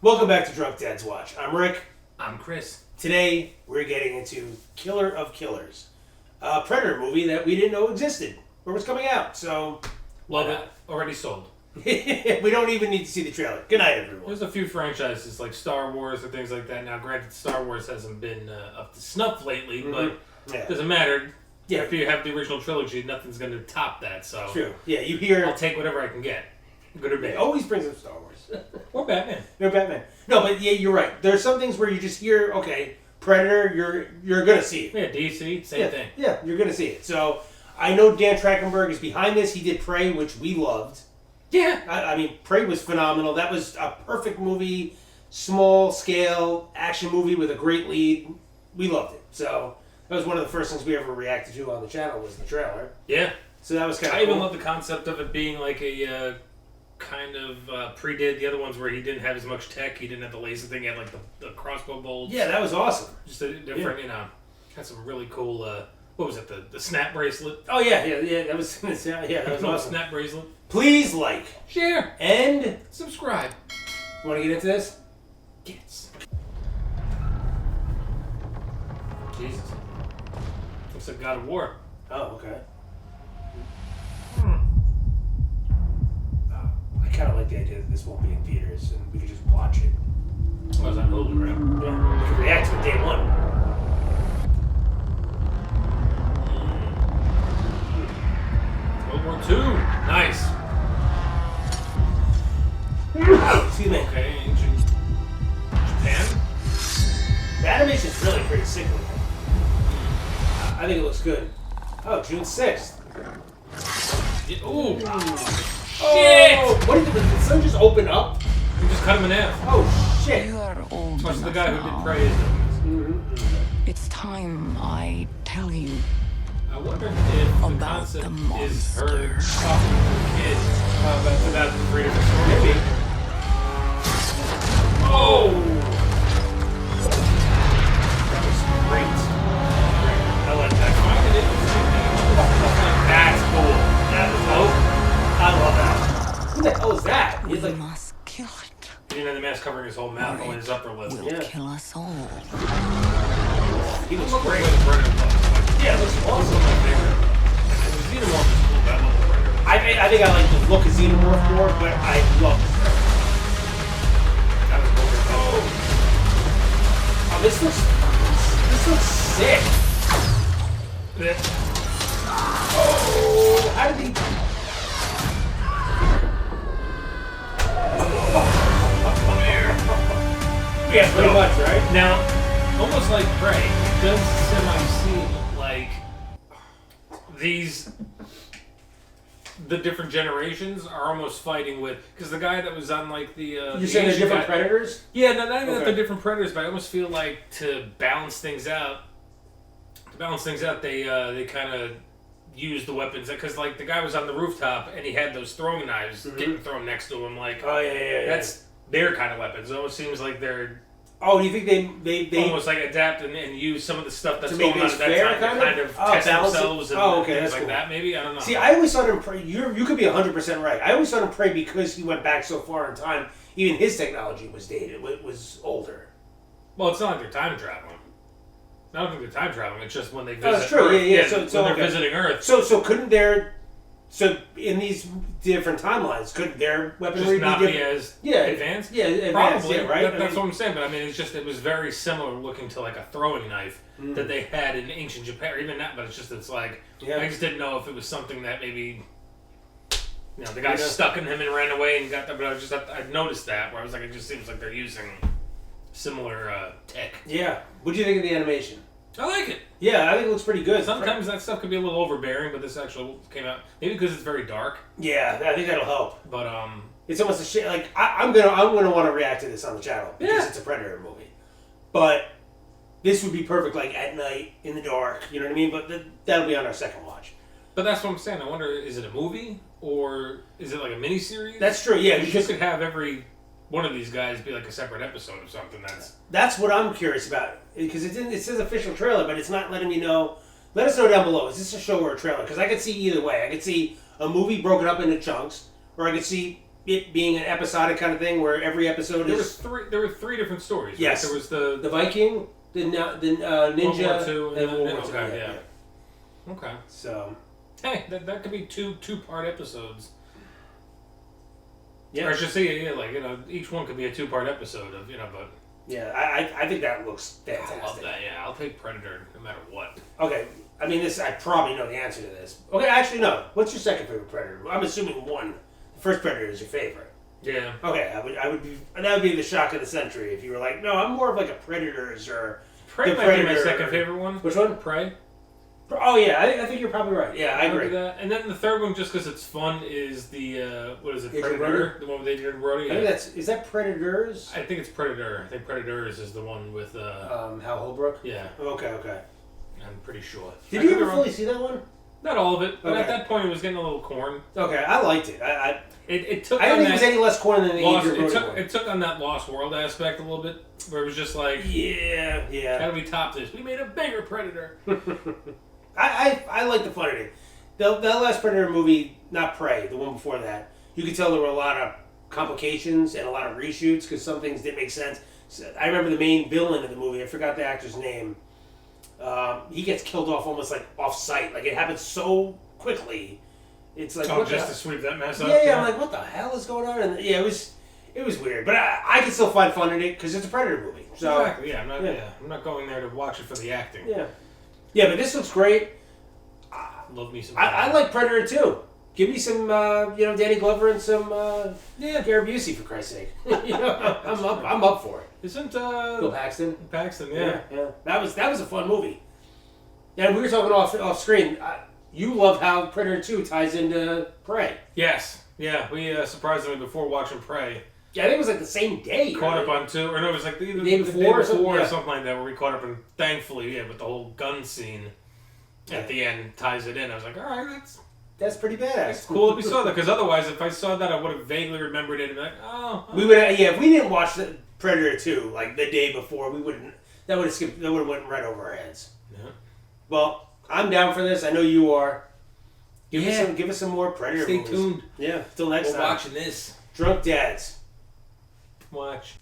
Welcome back to Drunk Dad's Watch. I'm Rick. I'm Chris. Today, we're getting into Killer of Killers, a Predator movie that we didn't know existed or was coming out. So, Love it. Already sold. we don't even need to see the trailer. Good night, everyone. There's a few franchises like Star Wars or things like that. Now, granted, Star Wars hasn't been up to snuff lately, but it doesn't matter. Yeah. If you have the original trilogy, nothing's going to top that. So True. Yeah, you hear... I'll take whatever I can get. Good or bad. It always brings up Star Wars. Or Batman. No, Batman. No, but yeah, you're right. There's some things where you just hear, okay, Predator, you're going to see it. Yeah, DC, same thing. Yeah, you're going to see it. So, I know Dan Trachtenberg is behind this. He did Prey, which we loved. Yeah. I mean, Prey was phenomenal. That was a perfect movie, small-scale action movie with a great lead. We loved it. So, that was one of the first things we ever reacted to on the channel was the trailer. Yeah. So that was kind of cool. I even love the concept of it being like a kind of predid the other ones where he didn't have as much tech. He didn't have the laser thing. He had like the crossbow bolts. Yeah, that was awesome. Just a different, had some really cool, what was it, the snap bracelet? Oh, yeah, that was that was awesome. Snap bracelet. Please like, share, and subscribe. You want to get into this? Yes. Jesus. Looks like God of War. Oh, okay. I kind of like the idea that this won't be in theaters and we can just watch it. Oh, is that Hulu, right? Yeah, we can react to it day one. World War II. Nice. Excuse me. Okay, ancient Japan. The animation's really pretty sick with it. I think it looks good. Oh, June 6th. Yeah, ooh. Shit! Oh, what did the sun just open up? You just cut him in half. Oh, shit. You are old Plus the enough guy now. who did Prey is doing this. It's time I tell you I wonder if the about concept the is her monster. talking to a kid about the freedom of story. Maybe. Oh! That was great. I like that. That's cool. That was dope. I love that. Who the hell is that? We He's like, must kill it. He didn't have the mask covering his whole mouth, only his upper lip. Will kill us all. he looks Look great. the way the Predator looks. Yeah, it looks This awesome. is my favorite. The Xenomorph is cool, but I love the Predator. I think I like the look of Xenomorph more, but I love the trailer. That was cool. Oh, this looks sick. Oh, how did he... Yeah, pretty much, right? Now, almost like Prey, it does semi-seem like the different generations are almost fighting with, because the guy that was on like the You're saying they're different predators? Yeah, no, not even that Okay. they're different predators, but I almost feel like to balance things out, they kind of use the weapons, because like the guy was on the rooftop and he had those throwing knives getting thrown next to him, like Oh, yeah. that's their kind of weapons. It almost seems like they're Oh, do you think they almost like adapt and use some of the stuff that's to going make on things at that fair, time to kind of test balance it? themselves and Okay, things that's like cool. that. Maybe, I don't know. See, I always thought him Prey. You could be 100% right. I always thought him Prey because he went back so far in time. Even his technology was dated. It was older. Well, it's not like they're time traveling. I don't think they're time traveling. It's just when they visit. Oh, that's true. Earth. Yeah. So when they're okay. visiting Earth. So couldn't their in these different timelines couldn't their weaponry Just not be be different? as Yeah, advanced? Yeah, advanced, Probably. yeah, right. That's what I'm saying. But I mean, it was very similar looking to like a throwing knife that they had in ancient Japan, or even that. But it's like I just didn't know if it was something that maybe. The guy stuck in him and ran away and got that. But I noticed that where I was like, it just seems like they're using similar tech. Yeah. What do you think of the animation? I like it. Yeah, I think it looks pretty good. Sometimes that stuff could be a little overbearing, but this actually came out maybe because it's very dark. Yeah, I think that'll help. But It's almost a shit. Like I'm gonna want to react to this on the channel because it's a Predator movie. But this would be perfect, like at night in the dark. You know what I mean? But that'll be on our second watch. But that's what I'm saying. I wonder, is it a movie or is it like a miniseries? That's true. Yeah, because you could have every one of these guys be like a separate episode of something. That's what I'm curious about, because it says official trailer, but it's not letting me know. Let us know down below. Is this a show or a trailer? Because I could see either way. I could see a movie broken up into chunks, or I could see it being an episodic kind of thing where every episode is. There were three different stories. Yes. Right? There was the Viking, the Ninja, World War II, and World War II. okay, Yeah. Okay. So. Hey, that could be two-part episodes. Yeah. Or I should say, each one could be a 2-part episode of, but. Yeah, I think that looks fantastic. I love that. Yeah, I'll take Predator no matter what. Okay, I mean I probably know the answer to this. Okay, actually no. What's your second favorite Predator? I'm assuming one. The first Predator is your favorite. Yeah. Okay, I would be. That would be the shock of the century if you were like, no, I'm more of like a Predators or. Prey the might Predator. be my second favorite one. Which one? Prey. Oh yeah, I think you're probably right. Yeah, I agree. That. And then the third one, just because it's fun, is the what is it? Adrian Predator, Brody? the one with Adrian Brody. I think is that Predators? I think it's Predator. I think Predators is the one with Hal Holbrook. Yeah. Okay. I'm pretty sure. Did you ever fully see that one? Not all of it, but Okay. at that point it was getting a little corn. Okay, I liked it. It took. I on didn't think it was that any less corn than the lost, Adrian it Brody took one. it took on that Lost World aspect a little bit, where it was just like, Yeah. how do we top this? We made a bigger Predator. I like the fun of it. That last Predator movie, not Prey, the one before that, you could tell there were a lot of complications and a lot of reshoots because some things didn't make sense. So, I remember the main villain of the movie, I forgot the actor's name. He gets killed off almost like off site. Like it happens so quickly. It's like what just to sweep that mess up. Yeah, I'm like, what the hell is going on? And yeah, it was weird, but I can still find fun in it because it's a Predator movie. So exactly. Yeah, I'm not going there to watch it for the acting. Yeah, but this looks great. Love me some. I like Predator too. Give me some, Danny Glover and some Gary Busey for Christ's sake. I'm up for it. Isn't Bill Paxton? Paxton, yeah. That was a fun movie. Yeah, we were talking off screen. You love how Predator 2 ties into Prey. Yes, yeah. We surprisingly before watching Prey. Yeah, I think it was like the same day. Caught up on 2, or no, it was like the day before or something like that, where we caught up, and thankfully, with the whole gun scene at the end ties it in. I was like, all right, that's pretty badass. It's cool that we saw that, because otherwise, if I saw that, I would have vaguely remembered it and be like, oh. We would, if we didn't watch the Predator 2 like the day before, we wouldn't. That would have went right over our heads. Yeah. Well, I'm down for this. I know you are. Give us some more Predator Stay movies. tuned. Yeah, till next time. We're watching this. Drunk Dads. Watch.